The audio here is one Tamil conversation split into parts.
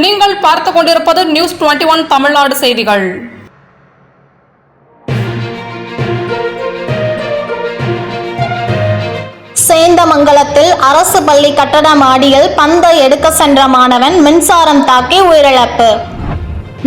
நீங்கள் பார்த்து கொண்டிருப்பது நியூஸ் 21 தமிழ்நாடு செய்திகள். சேந்தமங்கலத்தில் அரசு பள்ளி கட்டட மாடியில் பந்தை எடுக்க சென்ற மாணவன் மின்சாரம் தாக்கி உயிரிழப்பு.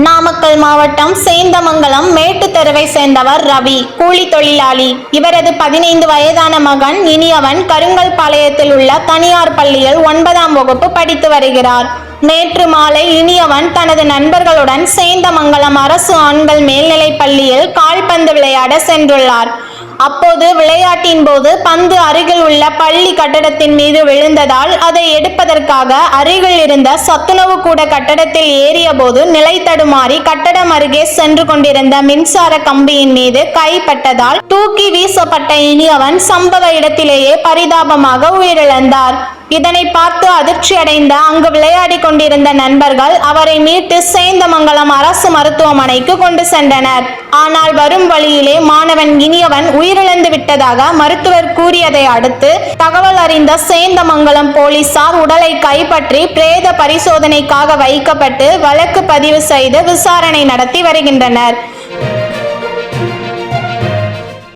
நாமக்கல் மாவட்டம் சேந்தமங்கலம் மேட்டு தெருவை சேர்ந்தவர் ரவி, கூலி தொழிலாளி. இவரது 15 வயதான மகன் இனியவன் கருங்கல்பாளையத்தில் உள்ள தனியார் பள்ளியில் 9ஆம் வகுப்பு படித்து வருகிறார். நேற்று மாலை இனியவன் தனது நண்பர்களுடன் சேந்தமங்கலம் அரசு ஆண்கள் மேல்நிலைப் பள்ளியில் கால்பந்து விளையாட சென்றுள்ளார். அப்போது விளையாட்டின் போது பந்து அருகில் உள்ள பள்ளி கட்டடத்தின் மீது விழுந்ததால் அதை எடுப்பதற்காக அருகில் இருந்த சத்துணவு கூட கட்டடத்தில் ஏறிய போது நிலை தடுமாறி கட்டடம் அருகே சென்று கொண்டிருந்த மின்சார கம்பியின் மீது கைப்பட்டதால் தூக்கி வீசப்பட்ட இனியவன் சம்பவ இடத்திலேயே பரிதாபமாக உயிரிழந்தார். இதனை பார்த்து அதிர்ச்சி அடைந்த அங்கு விளையாடி கொண்டிருந்த நண்பர்கள் அவரை மீட்டு சேந்தமங்கலம் அரசு மருத்துவமனைக்கு கொண்டு சென்றனர். ஆனால் வரும் வழியிலே மாணவன் இனியவன் உயிரிழந்து விட்டதாக மருத்துவர் கூறியதை அடுத்து தகவல் அறிந்த சேந்தமங்கலம் போலீசார் உடலை கைப்பற்றி பிரேத பரிசோதனைக்காக வைக்கப்பட்டு வழக்கு பதிவு செய்து விசாரணை நடத்தி வருகின்றனர்.